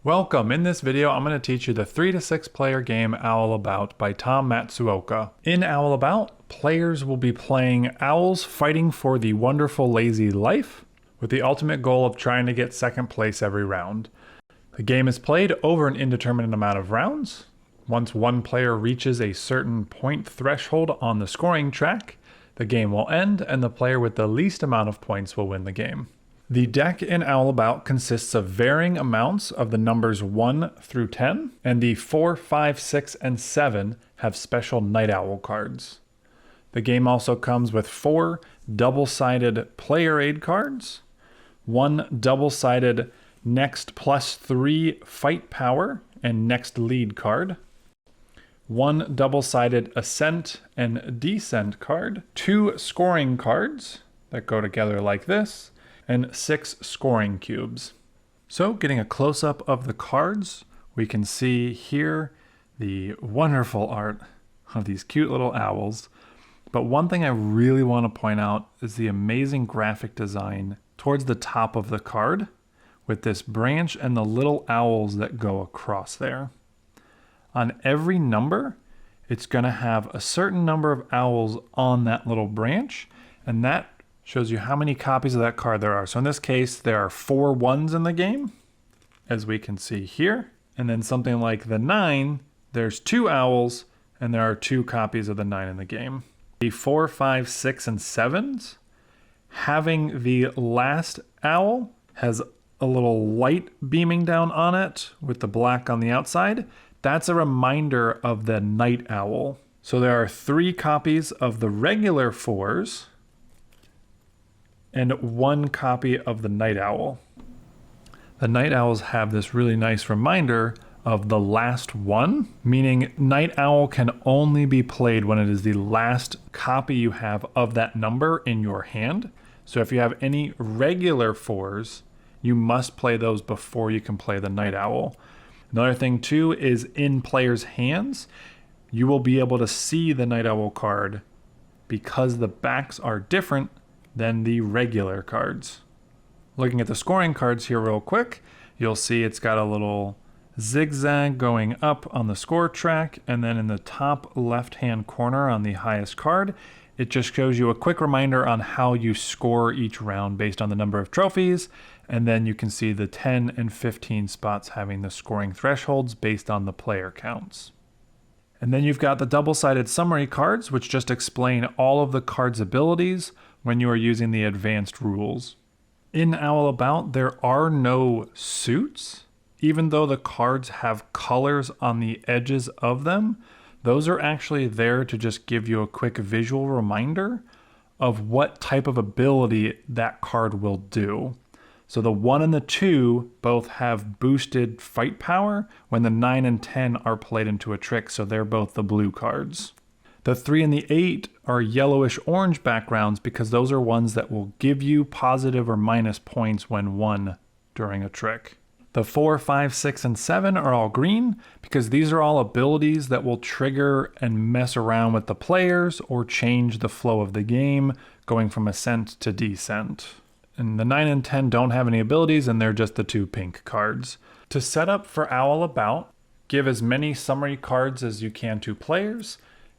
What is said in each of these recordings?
Welcome! In this video, I'm going to teach you the 3 to 6 player game Owl About by Tom Matsuoka. In Owl About, players will be playing owls fighting for the wonderful lazy life, with the ultimate goal of trying to get second place every round. The game is played over an indeterminate amount of rounds. Once one player reaches a certain point threshold on the scoring track, the game will end and the player with the least amount of points will win the game. The deck in Owl About consists of varying amounts of the numbers 1 through 10, and the 4, 5, 6, and 7 have special Night Owl cards. The game also comes with 4 double-sided player aid cards, 1 double-sided next +3 fight power and next lead card, 1 double-sided ascent and descent card, 2 scoring cards that go together like this, and 6 scoring cubes. So getting a close-up of the cards, we can see here the wonderful art of these cute little owls. But one thing I really want to point out is the amazing graphic design towards the top of the card with this branch and the little owls that go across there. On every number, it's going to have a certain number of owls on that little branch, and that shows you how many copies of that card there are. So in this case, there are 4 1s in the game, as we can see here. And then something like the 9, there's 2 owls, and there are 2 copies of the 9 in the game. The 4, 5, 6, and 7s, having the last owl has a little light beaming down on it with the black on the outside. That's a reminder of the night owl. So there are 3 copies of the regular 4s, and 1 copy of the night owl. The night owls have this really nice reminder of the last one, meaning night owl can only be played when it is the last copy you have of that number in your hand. So if you have any regular 4s, you must play those before you can play the night owl. Another thing too is in players' hands, you will be able to see the night owl card because the backs are different than the regular cards. Looking at the scoring cards here real quick, you'll see it's got a little zigzag going up on the score track, and then in the top left-hand corner on the highest card, it just shows you a quick reminder on how you score each round based on the number of trophies, and then you can see the 10 and 15 spots having the scoring thresholds based on the player counts. And then you've got the double-sided summary cards, which just explain all of the cards' abilities when you are using the advanced rules. In Owl About, there are no suits. Even though the cards have colors on the edges of them, those are actually there to just give you a quick visual reminder of what type of ability that card will do. So the 1 and the 2 both have boosted fight power when the 9 and 10 are played into a trick, so they're both the blue cards. The 3 and the 8 are yellowish orange backgrounds because those are ones that will give you positive or minus points when won during a trick. The 4, 5, 6, and 7 are all green because these are all abilities that will trigger and mess around with the players or change the flow of the game, going from ascent to descent. And the 9 and 10 don't have any abilities, and they're just the 2 pink cards. To set up for Owl About, give as many summary cards as you can to players,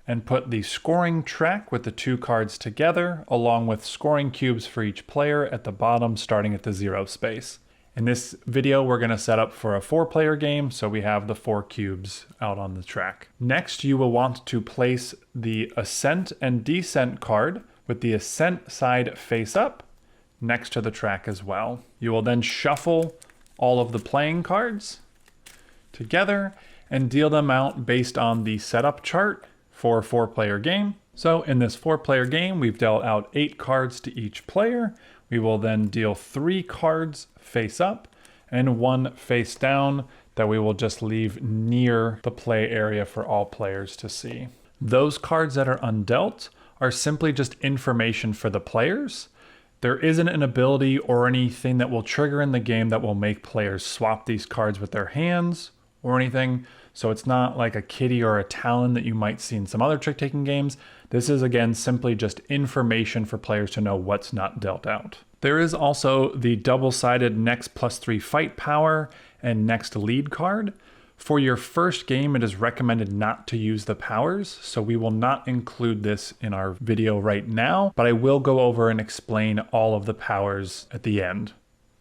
and put the scoring track with the 2 cards together, along with scoring cubes for each player at the bottom, starting at the 0 space. In this video, we're going to set up for a 4-player game, so we have the 4 cubes out on the track. Next, you will want to place the ascent and descent card with the ascent side face up next to the track as well. You will then shuffle all of the playing cards together and deal them out based on the setup chart for a 4-player game. So in this 4-player game, we've dealt out 8 cards to each player. We will then deal 3 cards face up and 1 face down that we will just leave near the play area for all players to see. Those cards that are undealt are simply just information for the players. There isn't an ability or anything that will trigger in the game that will make players swap these cards with their hands or anything. So it's not like a kitty or a talon that you might see in some other trick-taking games. This is, again, simply just information for players to know what's not dealt out. There is also the double-sided next +3 fight power and next lead card. For your first game, it is recommended not to use the powers, so we will not include this in our video right now, but I will go over and explain all of the powers at the end.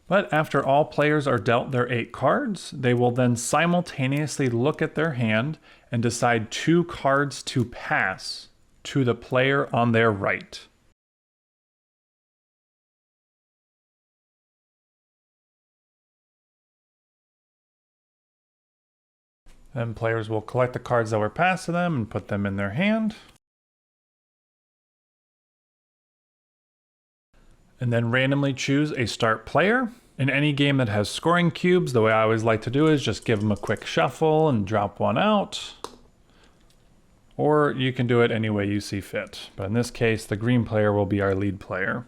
But after all players are dealt their 8 cards, they will then simultaneously look at their hand and decide 2 cards to pass to the player on their right. Then players will collect the cards that were passed to them and put them in their hand. And then randomly choose a start player. In any game that has scoring cubes, the way I always like to do is just give them a quick shuffle and drop one out. Or you can do it any way you see fit. But in this case, the green player will be our lead player.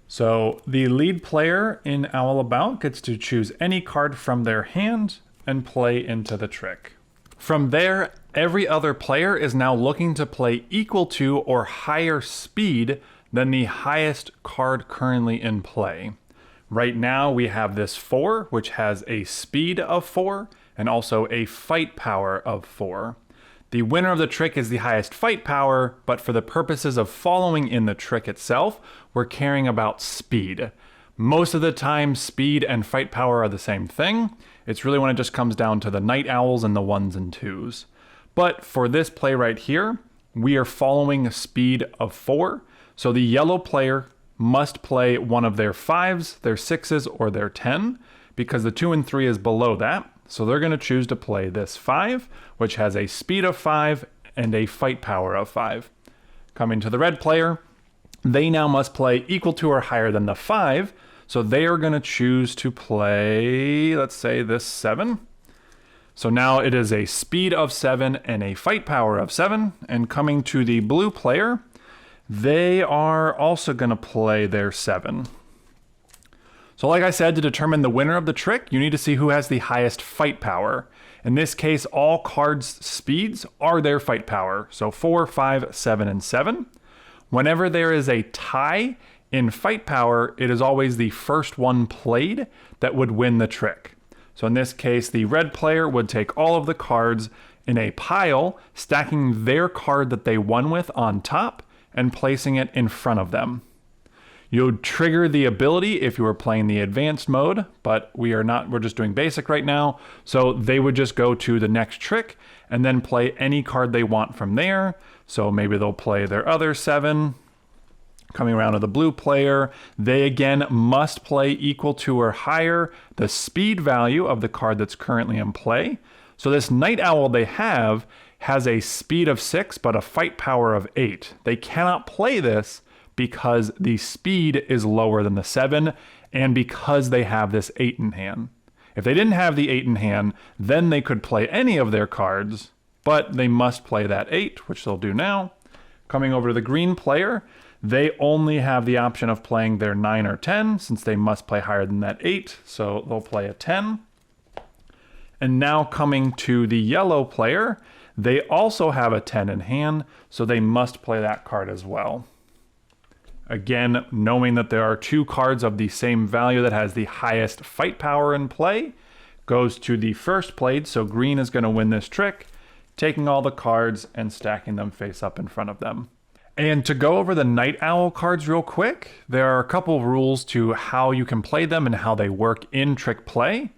So the lead player in Owl About gets to choose any card from their hand and play into the trick. From there, every other player is now looking to play equal to or higher speed than the highest card currently in play. Right now we have this 4, which has a speed of 4 and also a fight power of 4. The winner of the trick is the highest fight power, but for the purposes of following in the trick itself, we're caring about speed. Most of the time, speed and fight power are the same thing. It's really when it just comes down to the night owls and the 1s and 2s. But for this play right here, we are following a speed of 4. So the yellow player must play one of their 5s, their 6s, or their 10, because the 2 and 3 is below that. So they're going to choose to play this 5, which has a speed of 5 and a fight power of 5. Coming to the red player, they now must play equal to or higher than the 5, so they are going to choose to play, let's say, this 7. So now it is a speed of 7 and a fight power of 7. And coming to the blue player, they are also going to play their 7. So like I said, to determine the winner of the trick, you need to see who has the highest fight power. In this case, all cards' speeds are their fight power. So 4, 5, 7, and 7. Whenever there is a tie in fight power, it is always the first one played that would win the trick. So in this case, the red player would take all of the cards in a pile, stacking their card that they won with on top and placing it in front of them. You'd trigger the ability if you were playing the advanced mode, but we're just doing basic right now. So they would just go to the next trick and then play any card they want from there. So maybe they'll play their other 7. Coming around to the blue player, they again must play equal to or higher the speed value of the card that's currently in play. So this night owl they have has a speed of 6, but a fight power of 8. They cannot play this because the speed is lower than the 7 and because they have this 8 in hand. If they didn't have the 8 in hand, then they could play any of their cards, but they must play that 8, which they'll do now. Coming over to the green player, they only have the option of playing their 9 or 10 since they must play higher than that 8, so they'll play a 10. And now coming to the yellow player, they also have a 10 in hand, so they must play that card as well. Again, knowing that there are 2 cards of the same value that has the highest fight power in play, goes to the first played, so green is going to win this trick, taking all the cards and stacking them face up in front of them. And to go over the night owl cards real quick, there are a couple of rules to how you can play them and how they work in trick play.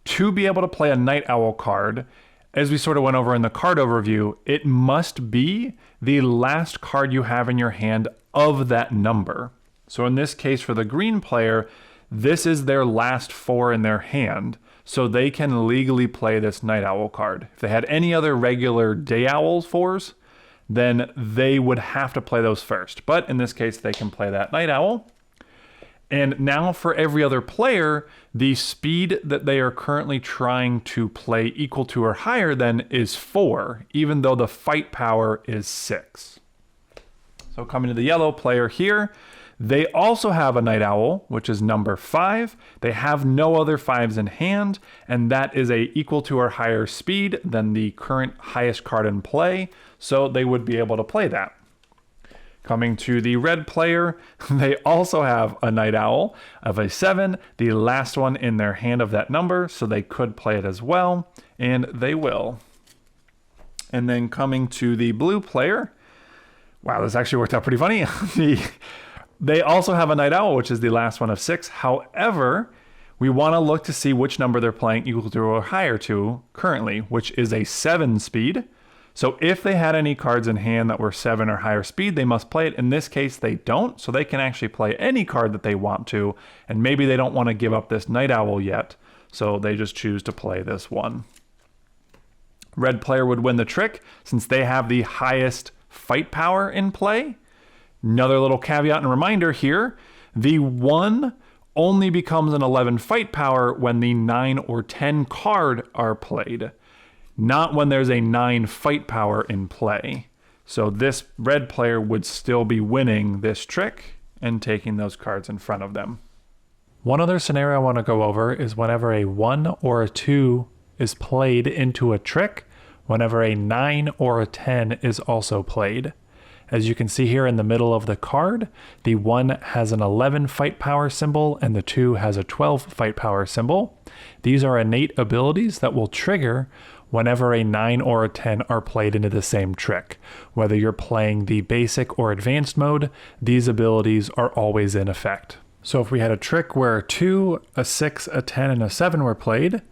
To be able to play a night owl card, as we sort of went over in the card overview, it must be the last card you have in your hand of that number. So in this case for the green player, this is their last 4 in their hand, so they can legally play this night owl card. If they had any other regular day owl 4s, then they would have to play those first. But in this case, they can play that night owl. And now for every other player, the speed that they are currently trying to play equal to or higher than is 4, even though the fight power is 6. So coming to the yellow player here, they also have a night owl, which is number 5. They have no other 5s in hand, and that is a equal to or higher speed than the current highest card in play, so they would be able to play that. Coming to the red player, they also have a Night Owl of a 7, the last one in their hand of that number, so they could play it as well, and they will. And then coming to the blue player, wow, this actually worked out pretty funny. They also have a Night Owl, which is the last one of 6. However, we want to look to see which number they're playing equal to or higher to currently, which is a 7 speed. So if they had any cards in hand that were 7 or higher speed, they must play it. In this case, they don't, so they can actually play any card that they want to, and maybe they don't want to give up this Night Owl yet, so they just choose to play this one. Red player would win the trick since they have the highest fight power in play. Another little caveat and reminder here, the 1 only becomes an 11 fight power when the 9 or 10 card are played, not when there's a 9 fight power in play. So this red player would still be winning this trick and taking those cards in front of them. One other scenario I want to go over is whenever a 1 or a 2 is played into a trick, whenever a 9 or a 10 is also played. As you can see here in the middle of the card, the 1 has an 11 fight power symbol and the 2 has a 12 fight power symbol. These are innate abilities that will trigger whenever a 9 or a 10 are played into the same trick. Whether you're playing the basic or advanced mode, these abilities are always in effect. So if we had a trick where a 2, a 6, a 10, and a 7 were played,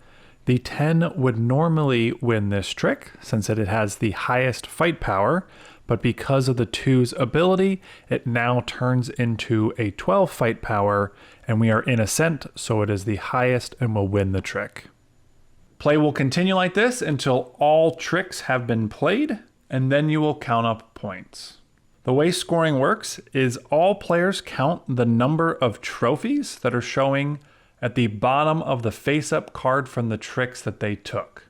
the 10 would normally win this trick since it has the highest fight power, but because of the 2's ability, it now turns into a 12 fight power, and we are in ascent, so it is the highest and will win the trick. Play will continue like this until all tricks have been played, and then you will count up points. The way scoring works is all players count the number of trophies that are showing at the bottom of the face-up card from the tricks that they took.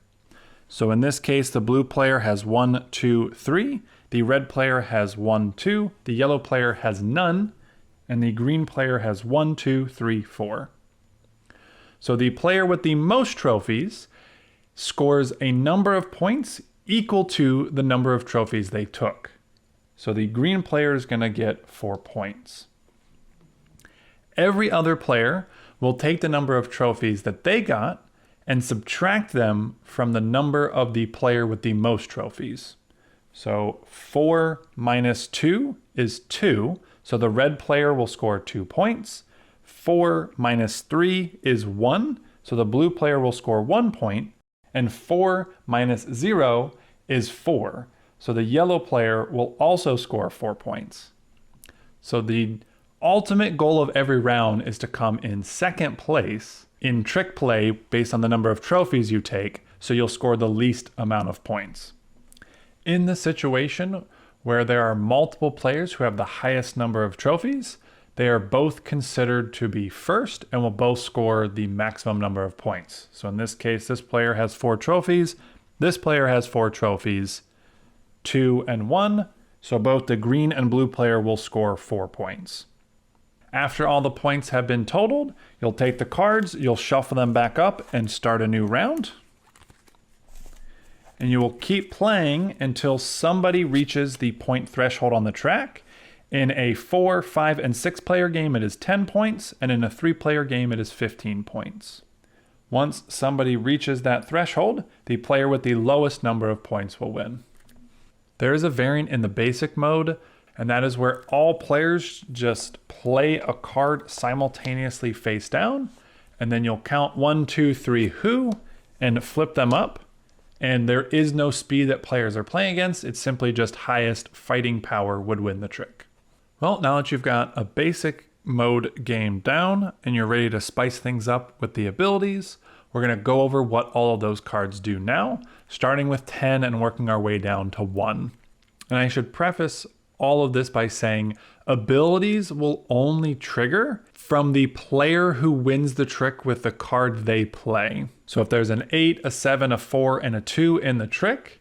So in this case, the blue player has 1, 2, 3, the red player has 1, 2, the yellow player has none, and the green player has 1, 2, 3, 4. So the player with the most trophies scores a number of points equal to the number of trophies they took. So the green player is going to get 4 points. Every other player will take the number of trophies that they got and subtract them from the number of the player with the most trophies. So 4 minus 2 is 2, so the red player will score 2 points. 4 minus 3 is 1, so the blue player will score 1 point. And 4 minus 0 is 4. So the yellow player will also score 4 points. So the ultimate goal of every round is to come in second place in trick play based on the number of trophies you take, so you'll score the least amount of points. In the situation where there are multiple players who have the highest number of trophies, they are both considered to be first and will both score the maximum number of points. So in this case, this player has 4 trophies, this player has 4 trophies, 2 and 1, so both the green and blue player will score 4 points. After all the points have been totaled, you'll take the cards, you'll shuffle them back up and start a new round. And you will keep playing until somebody reaches the point threshold on the track. In a 4, 5, and 6 player game, it is 10 points, and in a 3 player game, it is 15 points. Once somebody reaches that threshold, the player with the lowest number of points will win. There is a variant in the basic mode, and that is where all players just play a card simultaneously face down, and then you'll count 1, 2, 3, who, and flip them up. And there is no speed that players are playing against, it's simply just highest fighting power would win the trick. Well, now that you've got a basic mode game down and you're ready to spice things up with the abilities, we're going to go over what all of those cards do now, starting with 10 and working our way down to 1. And I should preface all of this by saying abilities will only trigger from the player who wins the trick with the card they play. So if there's an 8, a 7, a 4, and a 2 in the trick,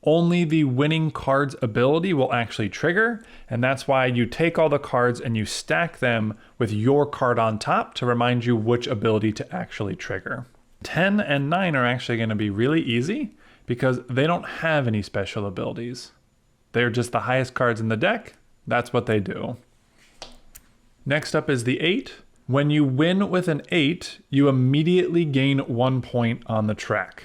only the winning card's ability will actually trigger, and that's why you take all the cards and you stack them with your card on top to remind you which ability to actually trigger. 10 and 9 are actually going to be really easy because they don't have any special abilities. They're just the highest cards in the deck, That's what they do. Next up is the 8. When you win with an 8, you immediately gain 1 point on the track.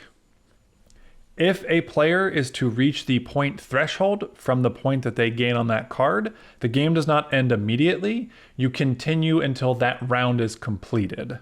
If a player is to reach the point threshold from the point that they gain on that card, the game does not end immediately. You continue until that round is completed.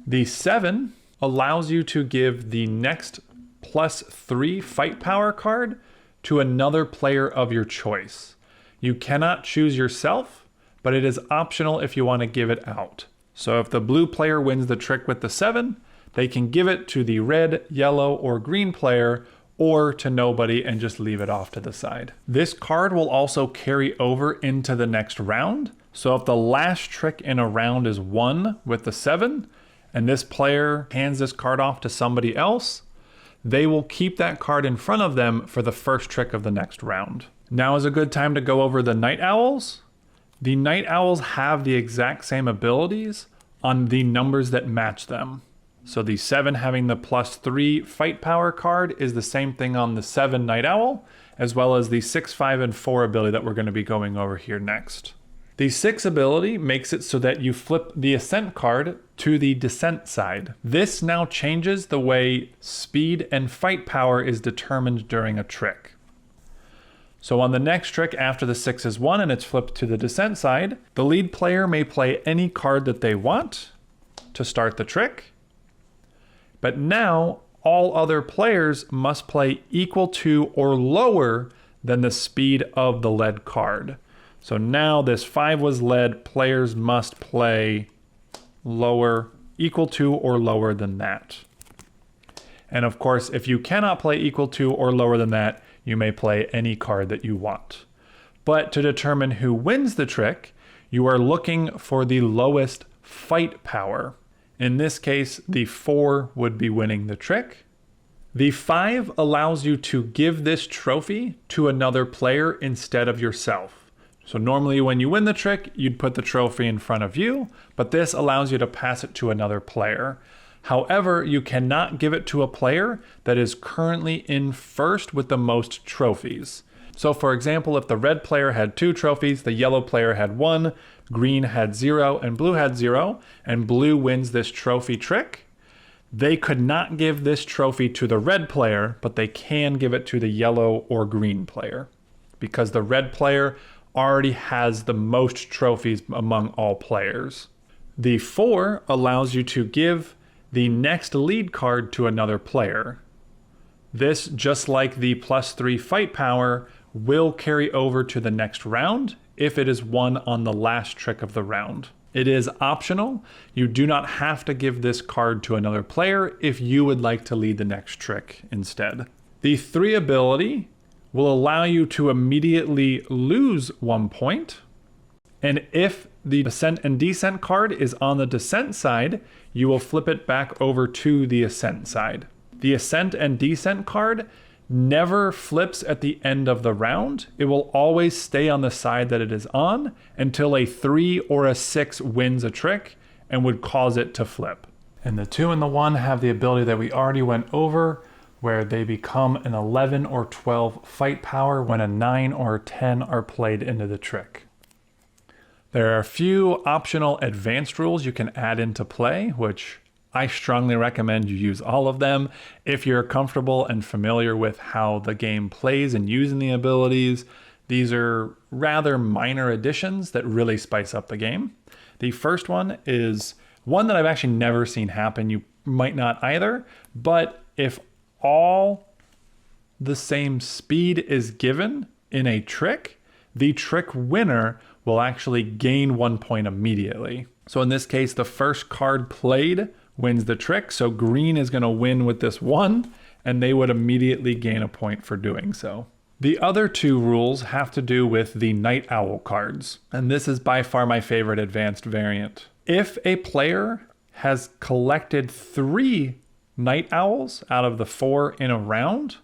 The 7 allows you to give the next +3 fight power card to another player of your choice. You cannot choose yourself, but it is optional if you want to give it out. So if the blue player wins the trick with the 7, they can give it to the red, yellow, or green player, or to nobody and just leave it off to the side. This card will also carry over into the next round. So if the last trick in a round is won with the 7, and this player hands this card off to somebody else, they will keep that card in front of them for the first trick of the next round. Now is a good time to go over the Night Owls. The Night Owls have the exact same abilities on the numbers that match them. So the 7 having the +3 fight power card is the same thing on the 7 Night Owl, as well as the 6, 5, and 4 ability that we're going to be going over here next. The 6 ability makes it so that you flip the Ascent card to the Descent side. This now changes the way speed and fight power is determined during a trick. So on the next trick after the 6 is won and it's flipped to the Descent side, the lead player may play any card that they want to start the trick. But now all other players must play equal to or lower than the speed of the led card. So now this 5 was led, players must play lower, equal to or lower than that. And of course, if you cannot play equal to or lower than that, you may play any card that you want. But to determine who wins the trick, you are looking for the lowest fight power. In this case, the 4 would be winning the trick. The 5 allows you to give this trophy to another player instead of yourself. So normally when you win the trick, you'd put the trophy in front of you, but this allows you to pass it to another player. However, you cannot give it to a player that is currently in first with the most trophies. So for example, if the red player had 2 trophies, the yellow player had 1, green had 0, and blue had 0, and blue wins this trophy trick, they could not give this trophy to the red player, but they can give it to the yellow or green player, because the red player already has the most trophies among all players. The 4 allows you to give the next lead card to another player. This, just like the +3 fight power, will carry over to the next round if it is won on the last trick of the round. It is optional. You do not have to give this card to another player if you would like to lead the next trick instead. The 3 ability will allow you to immediately lose 1 point. And if the Ascent and Descent card is on the Descent side, you will flip it back over to the Ascent side. The Ascent and Descent card never flips at the end of the round. It will always stay on the side that it is on until a 3 or a 6 wins a trick and would cause it to flip. And the 2 and the 1 have the ability that we already went over, where they become an 11 or 12 fight power when a 9 or 10 are played into the trick. There are a few optional advanced rules you can add into play, which I strongly recommend you use all of them if you're comfortable and familiar with how the game plays and using the abilities. These are rather minor additions that really spice up the game. The first one is one that I've actually never seen happen. You might not either, but if all the same speed is given in a trick, the trick winner will actually gain 1 point immediately. So in this case, the first card played wins the trick. So green is going to win with this 1, and they would immediately gain a point for doing so. The other 2 rules have to do with the Night Owl cards, and this is by far my favorite advanced variant. If a player has collected 3 Night Owls out of the 4 in a round,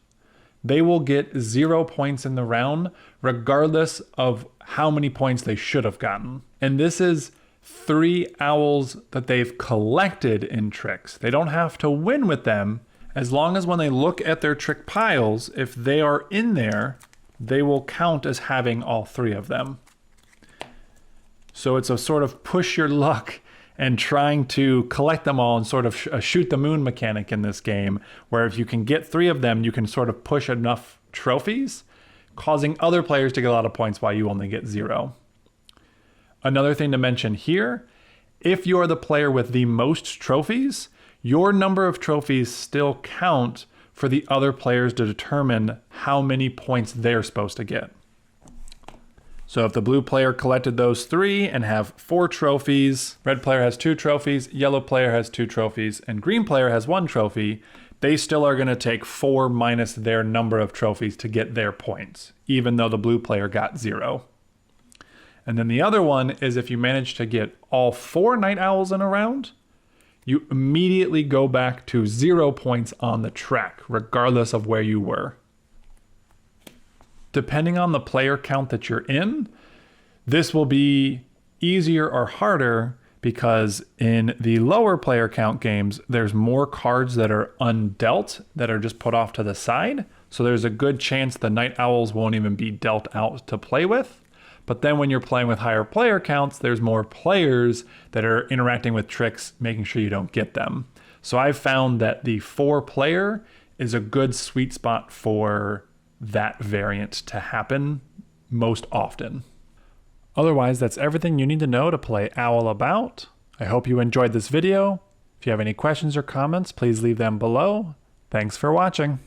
they will get 0 points in the round, regardless of how many points they should have gotten. And this is 3 owls that they've collected in tricks. They don't have to win with them, as long as when they look at their trick piles, if they are in there, they will count as having all 3 of them. So it's a sort of push your luck and trying to collect them all and sort of a shoot the moon mechanic in this game, where if you can get 3 of them, you can sort of push enough trophies, causing other players to get a lot of points while you only get 0. Another thing to mention here, if you're the player with the most trophies, your number of trophies still count for the other players to determine how many points they're supposed to get. So if the blue player collected those 3 and have 4 trophies, red player has 2 trophies, yellow player has 2 trophies, and green player has 1 trophy, they still are going to take 4 minus their number of trophies to get their points, even though the blue player got 0. And then the other one is if you manage to get all 4 night owls in a round, you immediately go back to 0 points on the track, regardless of where you were. Depending on the player count that you're in, this will be easier or harder, because in the lower player count games, there's more cards that are undealt that are just put off to the side. So there's a good chance the night owls won't even be dealt out to play with. But then when you're playing with higher player counts, there's more players that are interacting with tricks, making sure you don't get them. So I've found that the 4 player is a good sweet spot for that variant to happen most often. Otherwise, that's everything you need to know to play Owl About. I hope you enjoyed this video. If you have any questions or comments, please leave them below. Thanks for watching.